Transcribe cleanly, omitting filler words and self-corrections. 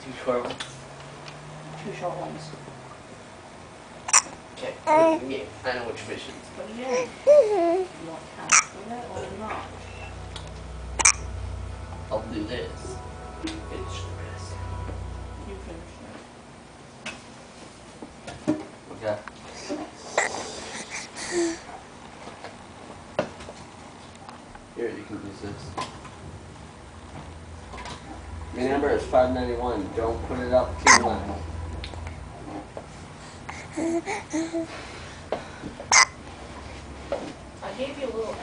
Two short ones. Two short ones. Okay. Yeah, I know which mission. Put it in. You want to cancel it or not? I'll do this. Finish the rest. You finish Okay. Here, you can use this. Your number is 591. Don't put it up too much. I gave you a little